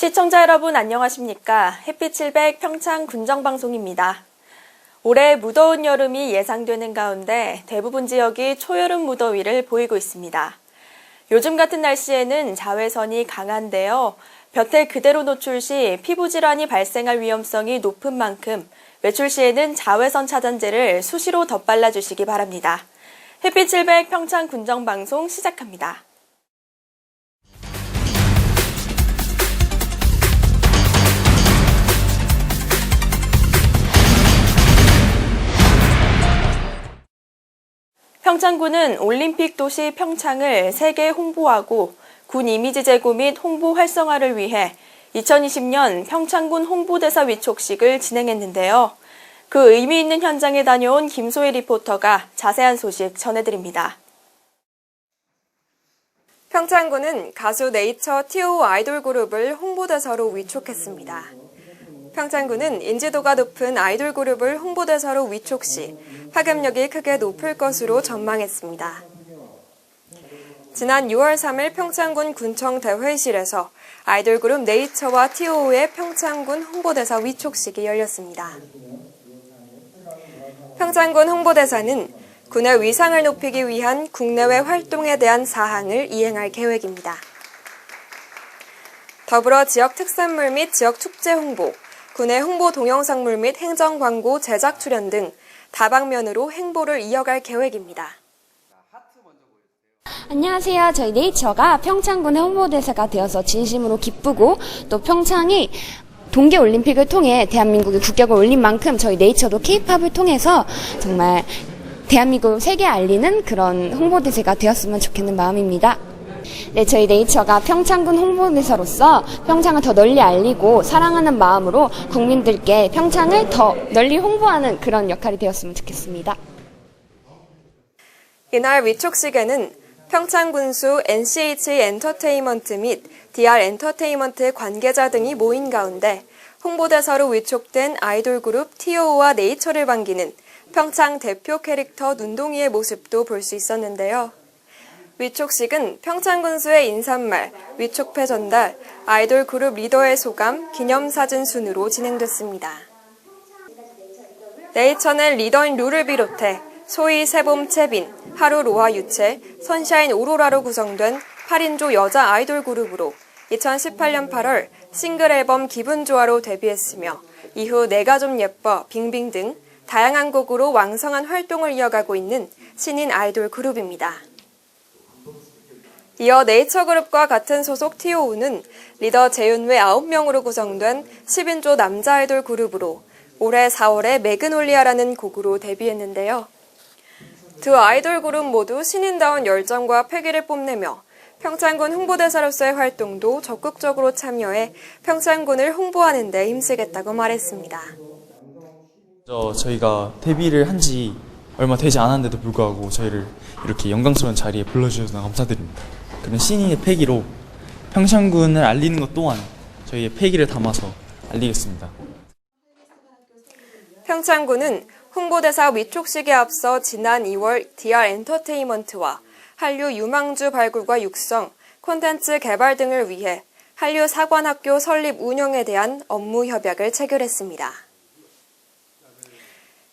시청자 여러분 안녕하십니까? 햇빛 700 평창 군정방송입니다. 올해 무더운 여름이 예상되는 가운데 대부분 지역이 초여름 무더위를 보이고 있습니다. 요즘 같은 날씨에는 자외선이 강한데요. 볕에 그대로 노출 시 피부 질환이 발생할 위험성이 높은 만큼 외출 시에는 자외선 차단제를 수시로 덧발라 주시기 바랍니다. 햇빛 700 평창 군정방송 시작합니다. 평창군은 올림픽 도시 평창을 세계에 홍보하고 군 이미지 제고 및 홍보 활성화를 위해 2020년 평창군 홍보대사 위촉식을 진행했는데요. 그 의미 있는 현장에 다녀온 김소혜 리포터가 자세한 소식 전해드립니다. 평창군은 가수 네이처 T.O. 아이돌 그룹을 홍보대사로 위촉했습니다. 평창군은 인지도가 높은 아이돌 그룹을 홍보대사로 위촉 시 파급력이 크게 높을 것으로 전망했습니다. 지난 6월 3일 평창군 군청 대회의실에서 아이돌 그룹 네이처와 T.O.의 평창군 홍보대사 위촉식이 열렸습니다. 평창군 홍보대사는 군의 위상을 높이기 위한 국내외 활동에 대한 사항을 이행할 계획입니다. 더불어 지역 특산물 및 지역 축제 홍보, 군의 홍보 동영상물 및 행정 광고 제작 출연 등 다방면으로 행보를 이어갈 계획입니다. 안녕하세요. 저희 네이처가 평창군의 홍보대사가 되어서 진심으로 기쁘고 또 평창이 동계올림픽을 통해 대한민국의 국격을 올린 만큼 저희 네이처도 K-팝을 통해서 정말 대한민국을 세계에 알리는 그런 홍보대사가 되었으면 좋겠는 마음입니다. 네, 저희 네이처가 평창군 홍보대사로서 평창을 더 널리 알리고 사랑하는 마음으로 국민들께 평창을 더 널리 홍보하는 그런 역할이 되었으면 좋겠습니다. 이날 위촉식에는 평창군수 NCH 엔터테인먼트 및 DR 엔터테인먼트 관계자 등이 모인 가운데 홍보대사로 위촉된 아이돌 그룹 T.O.와 네이처를 반기는 평창 대표 캐릭터 눈동이의 모습도 볼 수 있었는데요. 위촉식은 평창군수의 인사말, 위촉패 전달, 아이돌 그룹 리더의 소감, 기념사진 순으로 진행됐습니다. 네이처는 리더인 룰을 비롯해 소희, 세봄, 채빈, 하루, 로아, 유채, 선샤인, 오로라로 구성된 8인조 여자 아이돌 그룹으로 2018년 8월 싱글 앨범 기분 좋아로 데뷔했으며 이후 내가 좀 예뻐, 빙빙 등 다양한 곡으로 왕성한 활동을 이어가고 있는 신인 아이돌 그룹입니다. 이어 네이처그룹과 같은 소속 T.O.는 리더 재윤 외 9명으로 구성된 10인조 남자 아이돌 그룹으로 올해 4월에 매그놀리아라는 곡으로 데뷔했는데요. 두 아이돌 그룹 모두 신인다운 열정과 패기를 뽐내며 평창군 홍보대사로서의 활동도 적극적으로 참여해 평창군을 홍보하는 데 힘쓰겠다고 말했습니다. 저희가 데뷔를 한 지 얼마 되지 않았는데도 불구하고 저희를 이렇게 영광스러운 자리에 불러주셔서 감사드립니다. 그런 신인의 패기로 평창군을 알리는 것 또한 저희의 패기를 담아서 알리겠습니다. 평창군은 홍보대사 위촉식에 앞서 지난 2월 DR 엔터테인먼트와 한류 유망주 발굴과 육성, 콘텐츠 개발 등을 위해 한류 사관학교 설립 운영에 대한 업무 협약을 체결했습니다.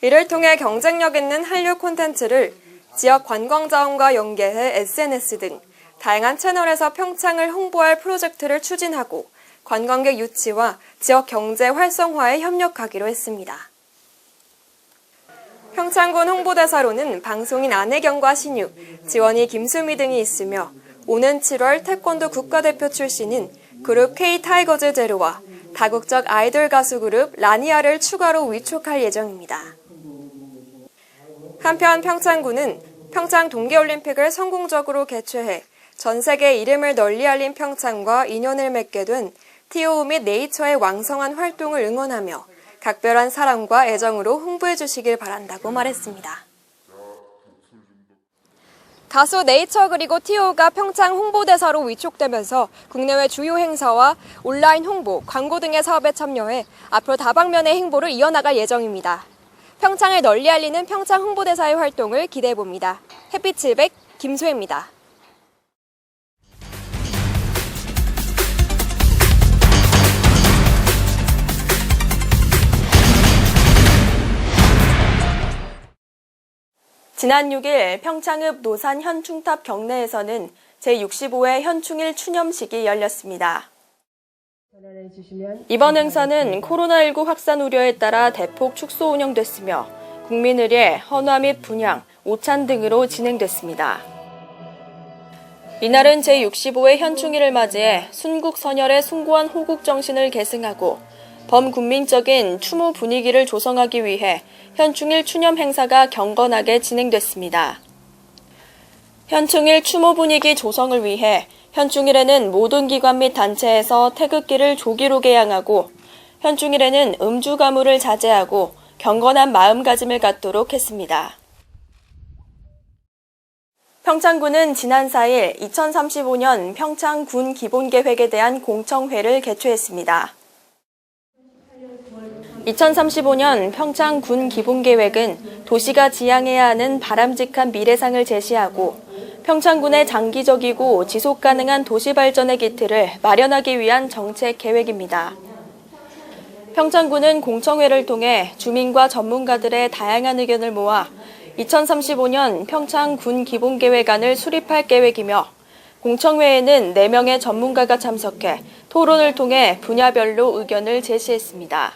이를 통해 경쟁력 있는 한류 콘텐츠를 지역 관광자원과 연계해 SNS 등 다양한 채널에서 평창을 홍보할 프로젝트를 추진하고 관광객 유치와 지역 경제 활성화에 협력하기로 했습니다. 평창군 홍보대사로는 방송인 안혜경과 신유, 지원이 김수미 등이 있으며 오는 7월 태권도 국가대표 출신인 그룹 K-타이거즈 제로와 다국적 아이돌 가수 그룹 라니아를 추가로 위촉할 예정입니다. 한편 평창군은 평창 동계올림픽을 성공적으로 개최해 전 세계 이름을 널리 알린 평창과 인연을 맺게 된 T.O. 및 네이처의 왕성한 활동을 응원하며 각별한 사랑과 애정으로 홍보해 주시길 바란다고 말했습니다. 가수 네이처 그리고 T.O.가 평창 홍보대사로 위촉되면서 국내외 주요 행사와 온라인 홍보, 광고 등의 사업에 참여해 앞으로 다방면의 행보를 이어나갈 예정입니다. 평창을 널리 알리는 평창 홍보대사의 활동을 기대해봅니다. 햇빛 700 김소혜입니다. 지난 6일 평창읍 노산 현충탑 경내에서는 제65회 현충일 추념식이 열렸습니다. 이번 행사는 코로나19 확산 우려에 따라 대폭 축소 운영됐으며 국민의례, 헌화 및 분향, 오찬 등으로 진행됐습니다. 이날은 제65회 현충일을 맞이해 순국선열의 숭고한 호국 정신을 계승하고 범국민적인 추모 분위기를 조성하기 위해 현충일 추념 행사가 경건하게 진행됐습니다. 현충일 추모 분위기 조성을 위해 현충일에는 모든 기관 및 단체에서 태극기를 조기로 개양하고 현충일에는 음주 가무를 자제하고 경건한 마음가짐을 갖도록 했습니다. 평창군은 지난 4일 2035년 평창군 기본계획에 대한 공청회를 개최했습니다. 2035년 평창군 기본계획은 도시가 지향해야 하는 바람직한 미래상을 제시하고 평창군의 장기적이고 지속가능한 도시 발전의 기틀을 마련하기 위한 정책 계획입니다. 평창군은 공청회를 통해 주민과 전문가들의 다양한 의견을 모아 2035년 평창군 기본계획안을 수립할 계획이며 공청회에는 4명의 전문가가 참석해 토론을 통해 분야별로 의견을 제시했습니다.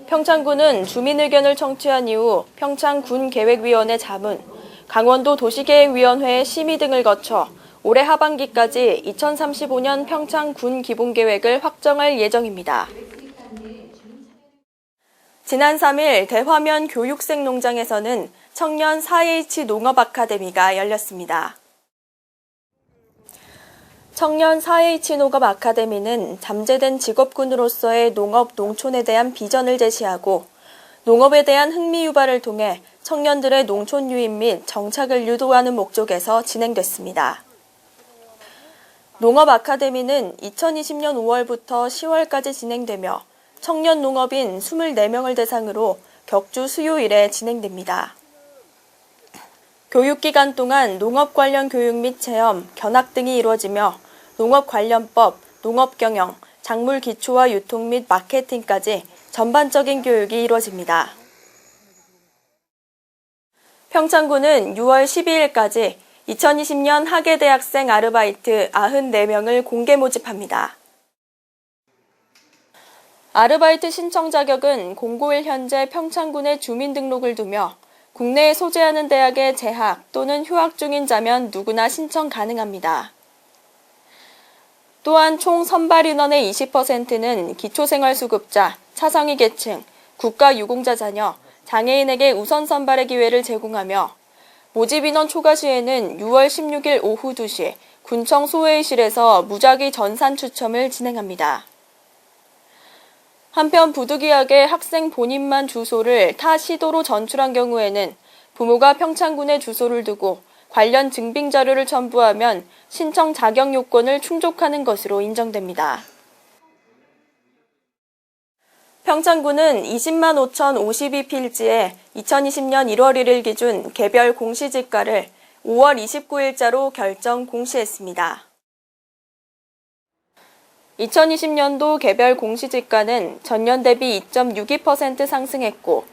평창군은 주민 의견을 청취한 이후 평창군계획위원회 자문, 강원도 도시계획위원회의 심의 등을 거쳐 올해 하반기까지 2035년 평창군 기본계획을 확정할 예정입니다. 지난 3일 대화면 교육생 농장에서는 청년 4H 농업 아카데미가 열렸습니다. 청년 4H 농업 아카데미는 잠재된 직업군으로서의 농업, 농촌에 대한 비전을 제시하고 농업에 대한 흥미 유발을 통해 청년들의 농촌 유입 및 정착을 유도하는 목적에서 진행됐습니다. 농업 아카데미는 2020년 5월부터 10월까지 진행되며 청년 농업인 24명을 대상으로 격주 수요일에 진행됩니다. 교육기간 동안 농업 관련 교육 및 체험, 견학 등이 이루어지며 농업 관련법, 농업경영, 작물 기초와 유통 및 마케팅까지 전반적인 교육이 이루어집니다. 평창군은 6월 12일까지 2020년 학예대학생 아르바이트 94명을 공개 모집합니다. 아르바이트 신청 자격은 공고일 현재 평창군에 주민등록을 두며 국내에 소재하는 대학에 재학 또는 휴학 중인 자면 누구나 신청 가능합니다. 또한 총 선발 인원의 20%는 기초생활수급자, 차상위 계층, 국가유공자 자녀, 장애인에게 우선 선발의 기회를 제공하며 모집 인원 초과 시에는 6월 16일 오후 2시 군청 소회의실에서 무작위 전산 추첨을 진행합니다. 한편 부득이하게 학생 본인만 주소를 타 시도로 전출한 경우에는 부모가 평창군에 주소를 두고 관련 증빙 자료를 첨부하면 신청 자격 요건을 충족하는 것으로 인정됩니다. 평창군은 20만 5,052필지에 2020년 1월 1일 기준 개별 공시지가를 5월 29일자로 결정 공시했습니다. 2020년도 개별 공시지가는 전년 대비 2.62% 상승했고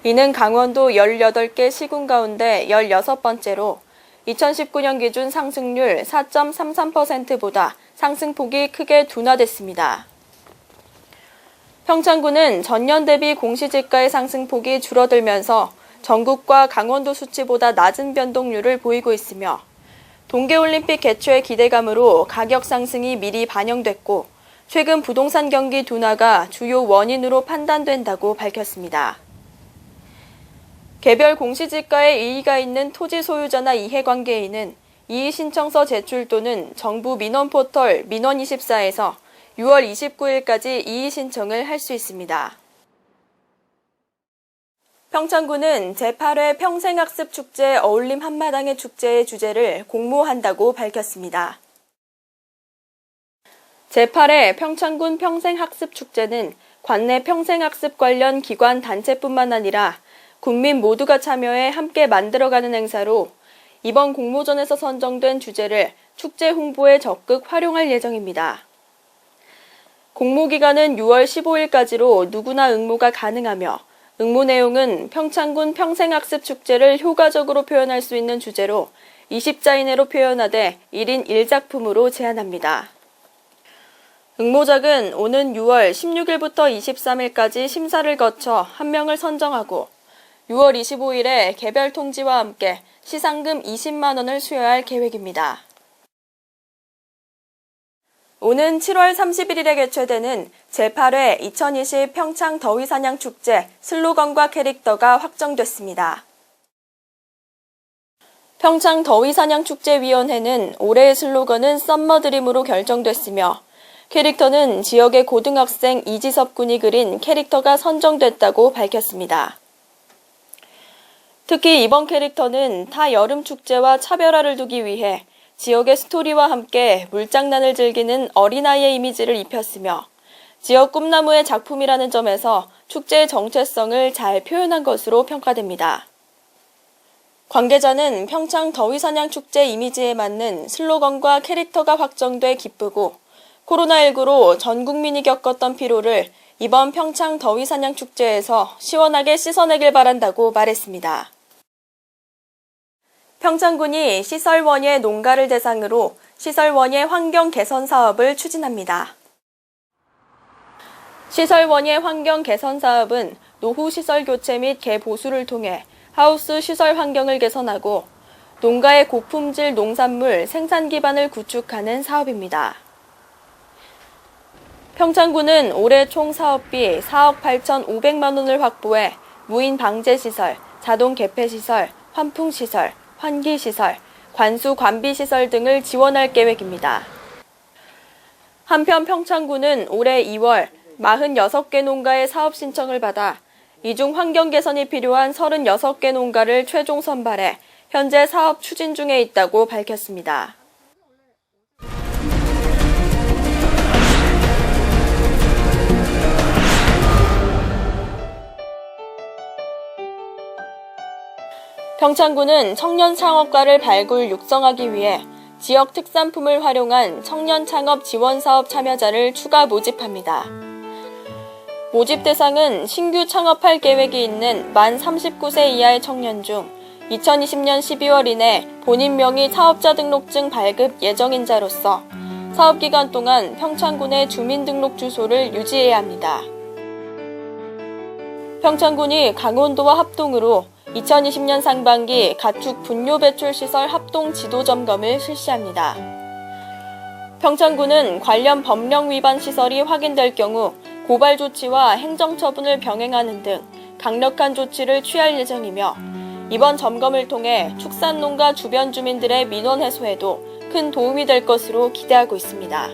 이는 강원도 18개 시군 가운데 16번째로 2019년 기준 상승률 4.33%보다 상승폭이 크게 둔화됐습니다. 평창군은 전년 대비 공시지가의 상승폭이 줄어들면서 전국과 강원도 수치보다 낮은 변동률을 보이고 있으며 동계올림픽 개최의 기대감으로 가격 상승이 미리 반영됐고 최근 부동산 경기 둔화가 주요 원인으로 판단된다고 밝혔습니다. 개별 공시지가에 이의가 있는 토지 소유자나 이해관계인은 이의신청서 제출 또는 정부 민원포털 민원24에서 6월 29일까지 이의신청을 할 수 있습니다. 평창군은 제8회 평생학습축제 어울림 한마당의 축제의 주제를 공모한다고 밝혔습니다. 제8회 평창군 평생학습축제는 관내 평생학습 관련 기관 단체뿐만 아니라 국민 모두가 참여해 함께 만들어가는 행사로 이번 공모전에서 선정된 주제를 축제 홍보에 적극 활용할 예정입니다. 공모 기간은 6월 15일까지로 누구나 응모가 가능하며 응모 내용은 평창군 평생학습축제를 효과적으로 표현할 수 있는 주제로 20자 이내로 표현하되 1인 1작품으로 제한합니다. 응모작은 오는 6월 16일부터 23일까지 심사를 거쳐 한 명을 선정하고 6월 25일에 개별 통지와 함께 시상금 20만 원을 수여할 계획입니다. 오는 7월 31일에 개최되는 제8회 2020 평창 더위사냥축제 슬로건과 캐릭터가 확정됐습니다. 평창 더위사냥축제위원회는 올해의 슬로건은 썸머드림으로 결정됐으며 캐릭터는 지역의 고등학생 이지섭 군이 그린 캐릭터가 선정됐다고 밝혔습니다. 특히 이번 캐릭터는 타 여름 축제와 차별화를 두기 위해 지역의 스토리와 함께 물장난을 즐기는 어린아이의 이미지를 입혔으며 지역 꿈나무의 작품이라는 점에서 축제의 정체성을 잘 표현한 것으로 평가됩니다. 관계자는 평창 더위사냥축제 이미지에 맞는 슬로건과 캐릭터가 확정돼 기쁘고 코로나19로 전 국민이 겪었던 피로를 이번 평창 더위사냥축제에서 시원하게 씻어내길 바란다고 말했습니다. 평창군이 시설원예 농가를 대상으로 시설원예 환경 개선 사업을 추진합니다. 시설원예 환경 개선 사업은 노후 시설 교체 및 개보수를 통해 하우스 시설 환경을 개선하고 농가의 고품질 농산물 생산 기반을 구축하는 사업입니다. 평창군은 올해 총 사업비 4억 8,500만 원을 확보해 무인 방제시설, 자동 개폐시설, 환풍시설, 환기시설, 관수 관비시설 등을 지원할 계획입니다. 한편 평창군은 올해 2월 46개 농가의 사업 신청을 받아 이 중 환경 개선이 필요한 36개 농가를 최종 선발해 현재 사업 추진 중에 있다고 밝혔습니다. 평창군은 청년 창업가를 발굴 육성하기 위해 지역 특산품을 활용한 청년 창업 지원 사업 참여자를 추가 모집합니다. 모집 대상은 신규 창업할 계획이 있는 만 39세 이하의 청년 중 2020년 12월 이내 본인 명의 사업자 등록증 발급 예정인자로서 사업 기간 동안 평창군의 주민등록 주소를 유지해야 합니다. 평창군이 강원도와 합동으로 2020년 상반기 가축 분뇨 배출 시설 합동 지도 점검을 실시합니다. 평창군은 관련 법령 위반 시설이 확인될 경우 고발 조치와 행정 처분을 병행하는 등 강력한 조치를 취할 예정이며 이번 점검을 통해 축산농가 주변 주민들의 민원 해소에도 큰 도움이 될 것으로 기대하고 있습니다.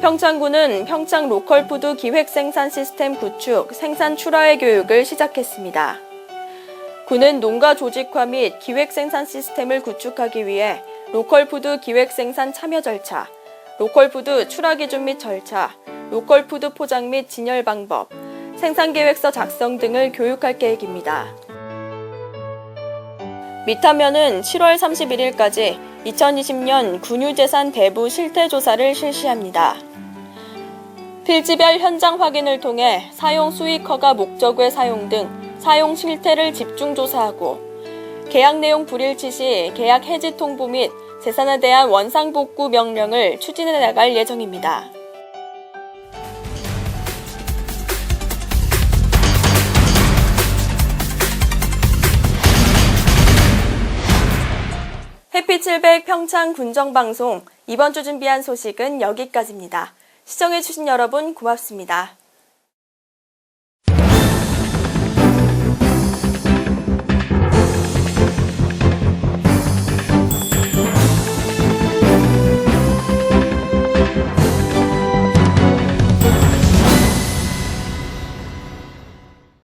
평창군은 평창 로컬푸드 기획생산 시스템 구축, 생산 출하의 교육을 시작했습니다. 군은 농가 조직화 및 기획생산 시스템을 구축하기 위해 로컬푸드 기획생산 참여 절차, 로컬푸드 출하 기준 및 절차, 로컬푸드 포장 및 진열 방법, 생산계획서 작성 등을 교육할 계획입니다. 미타면은 7월 31일까지 2020년 군유재산 대부 실태조사를 실시합니다. 필지별 현장 확인을 통해 사용 수익 허가 목적의 사용 등 사용 실태를 집중 조사하고 계약 내용 불일치 시 계약 해지 통보 및 재산에 대한 원상복구 명령을 추진해 나갈 예정입니다. 해피700 평창 군정방송 이번 주 준비한 소식은 여기까지입니다. 시청해주신 여러분 고맙습니다.